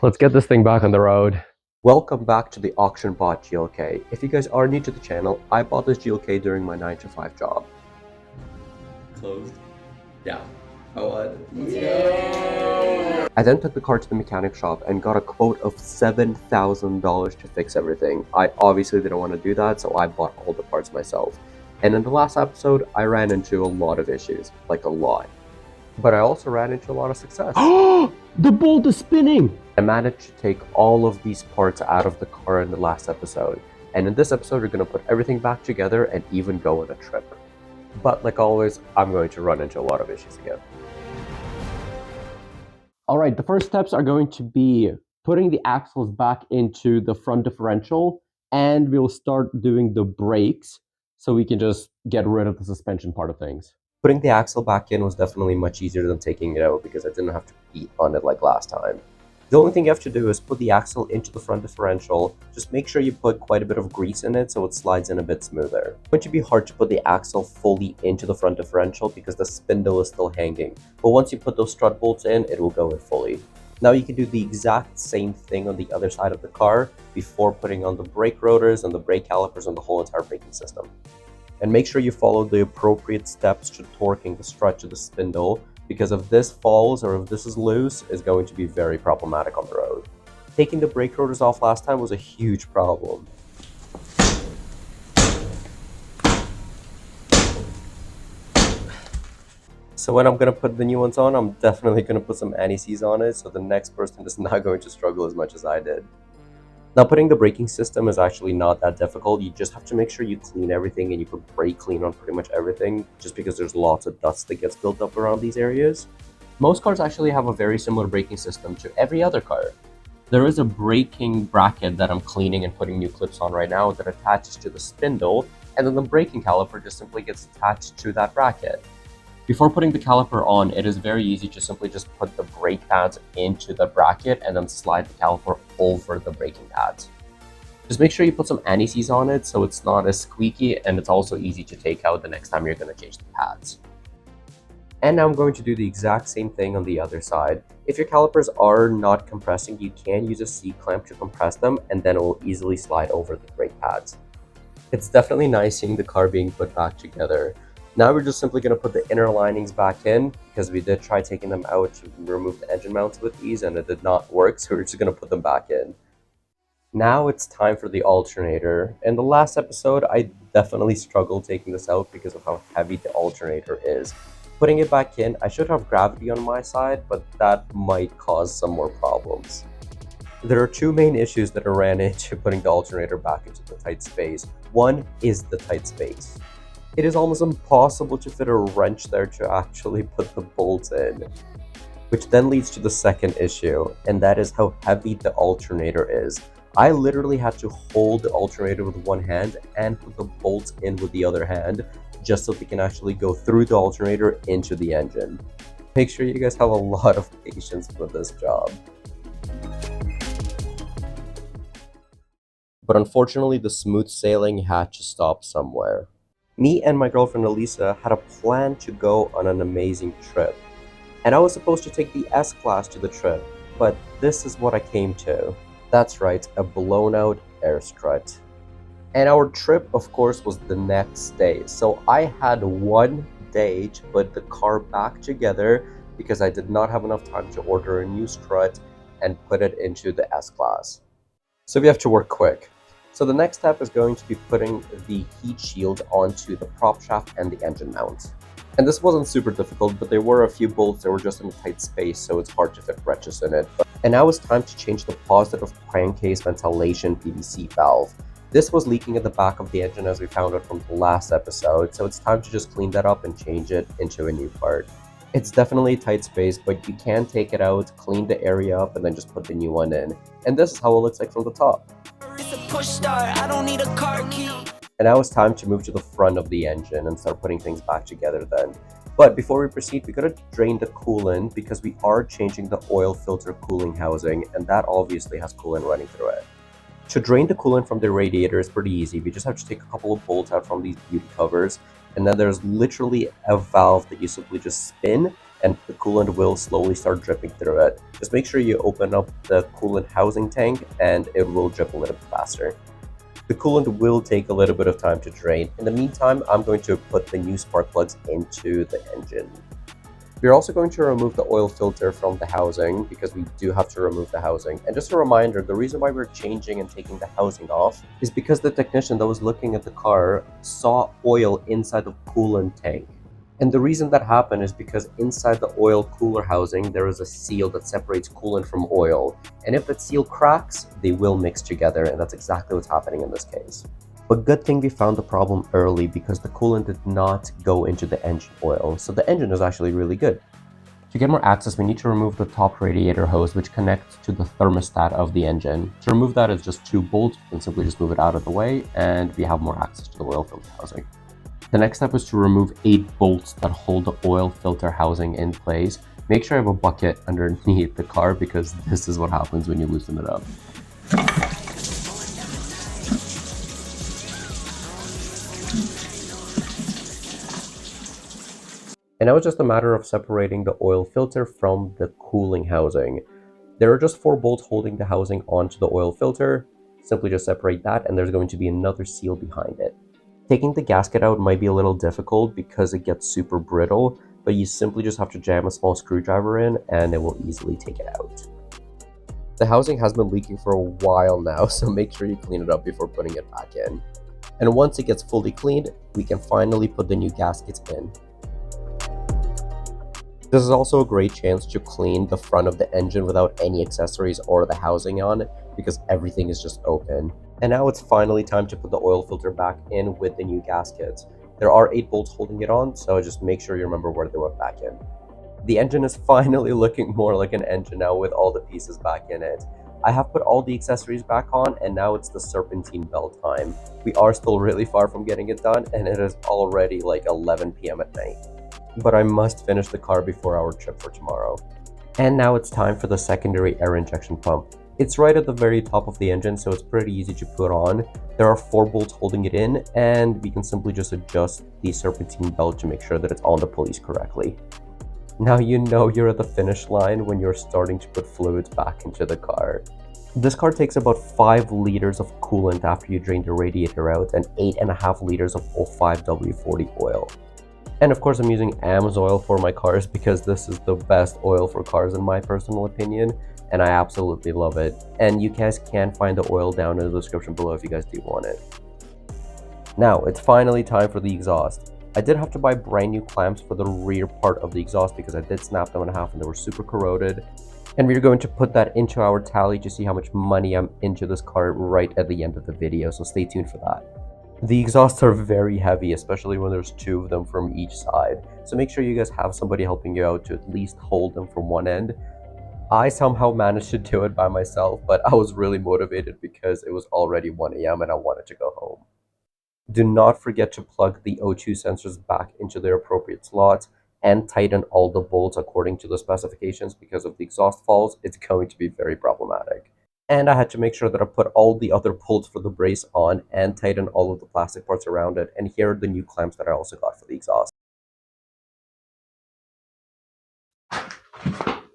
Let's get this thing back on the road. Welcome back to the auction bot GLK. If you guys are new to the channel, I bought this GLK during my 9 to 5 job. Closed? Yeah. Oh, what? Yeah. I then took the car to the mechanic shop and got a quote of $7,000 to fix everything. I obviously didn't want to do that, so I bought all the parts myself. And in the last episode, I ran into a lot of issues, like a lot. But I also ran into a lot of success. The bolt is spinning! I managed to take all of these parts out of the car in the last episode. And in this episode, we're going to put everything back together and even go on a trip. But like always, I'm going to run into a lot of issues again. Alright, the first steps are going to be putting the axles back into the front differential, and we'll start doing the brakes so we can just get rid of the suspension part of things. Putting the axle back in was definitely much easier than taking it out because I didn't have to beat on it like last time. The only thing you have to do is put the axle into the front differential. Just make sure you put quite a bit of grease in it so it slides in a bit smoother. It's going to be hard to put the axle fully into the front differential because the spindle is still hanging. But once you put those strut bolts in, it will go in fully. Now you can do the exact same thing on the other side of the car before putting on the brake rotors and the brake calipers and the whole entire braking system. And make sure you follow the appropriate steps to torquing the strut to the spindle, because if this falls or if this is loose, it's going to be very problematic on the road. Taking the brake rotors off last time was a huge problem. So when I'm going to put the new ones on, I'm definitely going to put some anti-seize on it, so the next person is not going to struggle as much as I did. Now, putting the braking system is actually not that difficult. You just have to make sure you clean everything and you put brake clean on pretty much everything, just because there's lots of dust that gets built up around these areas. Most cars actually have a very similar braking system to every other car. There is a braking bracket that I'm cleaning and putting new clips on right now that attaches to the spindle, and then the braking caliper just simply gets attached to that bracket. Before putting the caliper on, it is very easy to simply just put the brake pads into the bracket and then slide the caliper over the braking pads. Just make sure you put some anti-seize on it so it's not as squeaky, and it's also easy to take out the next time you're going to change the pads. And now I'm going to do the exact same thing on the other side. If your calipers are not compressing, you can use a C-clamp to compress them, and then it will easily slide over the brake pads. It's definitely nice seeing the car being put back together. Now we're just simply going to put the inner linings back in, because we did try taking them out to remove the engine mounts with these and it did not work, so we're just going to put them back in. Now it's time for the alternator. In the last episode, I definitely struggled taking this out because of how heavy the alternator is. Putting it back in, I should have gravity on my side, but that might cause some more problems. There are two main issues that I ran into putting the alternator back into the tight space. One is the tight space. It is almost impossible to fit a wrench there to actually put the bolts in. Which then leads to the second issue, and that is how heavy the alternator is. I literally had to hold the alternator with one hand and put the bolts in with the other hand, just so they can actually go through the alternator into the engine. Make sure you guys have a lot of patience with this job. But unfortunately, the smooth sailing had to stop somewhere. Me and my girlfriend Elisa had a plan to go on an amazing trip. And I was supposed to take the S-Class to the trip, but this is what I came to. That's right, a blown out air strut. And our trip, of course, was the next day. So I had 1 day to put the car back together because I did not have enough time to order a new strut and put it into the S-Class. So we have to work quick. So the next step is going to be putting the heat shield onto the prop shaft and the engine mount. And this wasn't super difficult, but there were a few bolts that were just in a tight space, so it's hard to fit wrenches in it. And now it's time to change the positive crankcase ventilation PVC valve. This was leaking at the back of the engine as we found it from the last episode, so it's time to just clean that up and change it into a new part. It's definitely a tight space, but you can take it out, clean the area up, and then just put the new one in. And this is how it looks like from the top. Push start, I don't need a car key. And now it's time to move to the front of the engine and start putting things back together then. But before we proceed, we gotta drain the coolant because we are changing the oil filter cooling housing, and that obviously has coolant running through it. To drain the coolant from the radiator is pretty easy. We just have to take a couple of bolts out from these beauty covers, and then there's literally a valve that you simply just spin, and the coolant will slowly start dripping through it. Just make sure you open up the coolant housing tank and it will drip a little bit faster. The coolant will take a little bit of time to drain. In the meantime, I'm going to put the new spark plugs into the engine. We're also going to remove the oil filter from the housing because we do have to remove the housing. And just a reminder, the reason why we're changing and taking the housing off is because the technician that was looking at the car saw oil inside the coolant tank. And the reason that happened is because inside the oil cooler housing, there is a seal that separates coolant from oil. And if that seal cracks, they will mix together, and that's exactly what's happening in this case. But good thing we found the problem early because the coolant did not go into the engine oil, so the engine is actually really good. To get more access, we need to remove the top radiator hose, which connects to the thermostat of the engine. To remove that is just 2 bolts. We can simply just move it out of the way, and we have more access to the oil filter housing. The next step is to remove 8 bolts that hold the oil filter housing in place. Make sure you have a bucket underneath the car because this is what happens when you loosen it up. And now it's just a matter of separating the oil filter from the cooling housing. There are just 4 bolts holding the housing onto the oil filter. Simply just separate that, and there's going to be another seal behind it. Taking the gasket out might be a little difficult because it gets super brittle, but you simply just have to jam a small screwdriver in and it will easily take it out. The housing has been leaking for a while now, so make sure you clean it up before putting it back in. And once it gets fully cleaned, we can finally put the new gaskets in. This is also a great chance to clean the front of the engine without any accessories or the housing on because everything is just open. And now it's finally time to put the oil filter back in with the new gaskets. There are 8 bolts holding it on, so just make sure you remember where they went back in. The engine is finally looking more like an engine now with all the pieces back in it. I have put all the accessories back on, and now it's the serpentine belt time. We are still really far from getting it done, and it is already like 11 p.m. at night. But I must finish the car before our trip for tomorrow. And now it's time for the secondary air injection pump. It's right at the very top of the engine, so it's pretty easy to put on. There are 4 bolts holding it in, and we can simply just adjust the serpentine belt to make sure that it's on the pulleys correctly. Now you know you're at the finish line when you're starting to put fluids back into the car. This car takes about 5 liters of coolant after you drain the radiator out and 8.5 liters of 05W40 oil. And of course, I'm using AMSOIL for my cars because this is the best oil for cars in my personal opinion, and I absolutely love it. And you guys can find the oil down in the description below if you guys do want it. Now, it's finally time for the exhaust. I did have to buy brand new clamps for the rear part of the exhaust because I did snap them in half and they were super corroded. And we're going to put that into our tally to see how much money I'm into this car right at the end of the video, so stay tuned for that. The exhausts are very heavy, especially when there's 2 of them from each side. So make sure you guys have somebody helping you out to at least hold them from one end. I somehow managed to do it by myself, but I was really motivated because it was already 1 a.m. and I wanted to go home. Do not forget to plug the O2 sensors back into their appropriate slots and tighten all the bolts according to the specifications because if the exhaust falls, it's going to be very problematic. And I had to make sure that I put all the other bolts for the brace on and tighten all of the plastic parts around it. And here are the new clamps that I also got for the exhaust.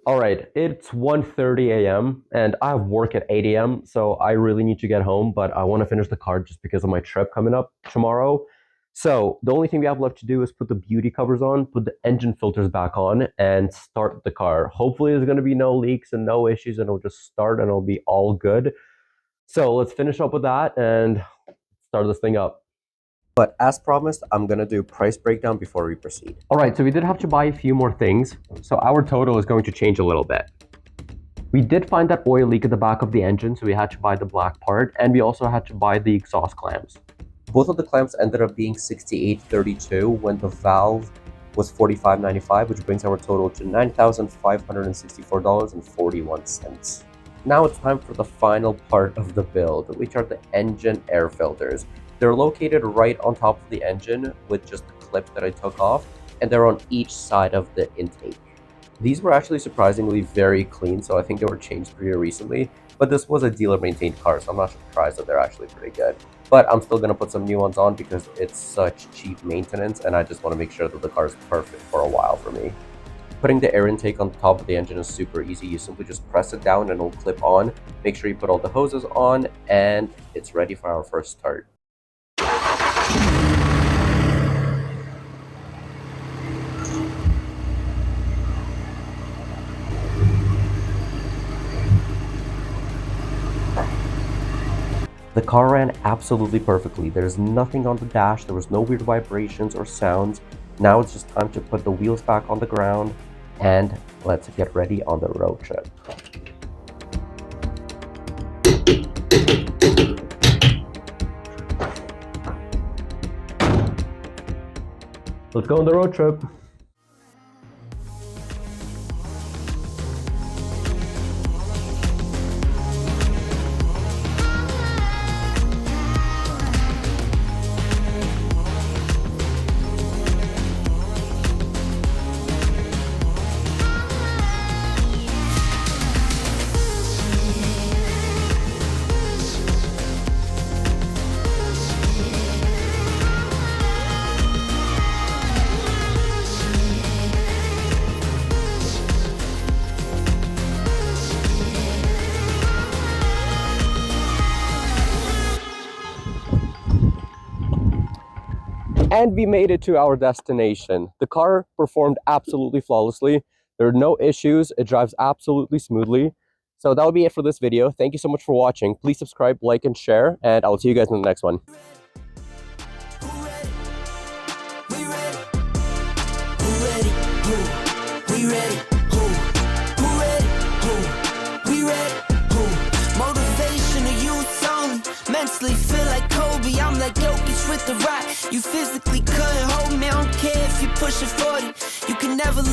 All right, it's 1:30 a.m. and I have work at 8 a.m. So I really need to get home, but I want to finish the car just because of my trip coming up tomorrow. So the only thing we have left to do is put the beauty covers on, put the engine filters back on, and start the car. Hopefully there's going to be no leaks and no issues, and it'll just start and it'll be all good. So let's finish up with that and start this thing up. But as promised, I'm gonna do price breakdown before we proceed. All right, so we did have to buy a few more things. So our total is going to change a little bit. We did find that oil leak at the back of the engine, so we had to buy the black part, and we also had to buy the exhaust clamps. Both of the clamps ended up being $68.32 when the valve was $45.95, which brings our total to $9,564.41. Now it's time for the final part of the build, which are the engine air filters. They're located right on top of the engine with just the clip that I took off, and they're on each side of the intake. These were actually surprisingly very clean, so I think they were changed pretty recently, but this was a dealer-maintained car, so I'm not surprised that they're actually pretty good. But I'm still going to put some new ones on because it's such cheap maintenance, and I just want to make sure that the car is perfect for a while for me. Putting the air intake on the top of the engine is super easy. You simply just press it down and it'll clip on. Make sure you put all the hoses on, and it's ready for our first start. The car ran absolutely perfectly. There's nothing on the dash, there was no weird vibrations or sounds. Now it's just time to put the wheels back on the ground and let's get ready on the road trip. Let's go on the road trip. And we made it to our destination. The car performed absolutely flawlessly. There are no issues. It drives absolutely smoothly. So that will be it for this video. Thank you so much for watching. Please subscribe, like, and share, and I'll see you guys in the next one. Mentally feel like Kobe, I'm like Jokic with the rock. You physically couldn't hold me, I don't care if you pushing 40. You can never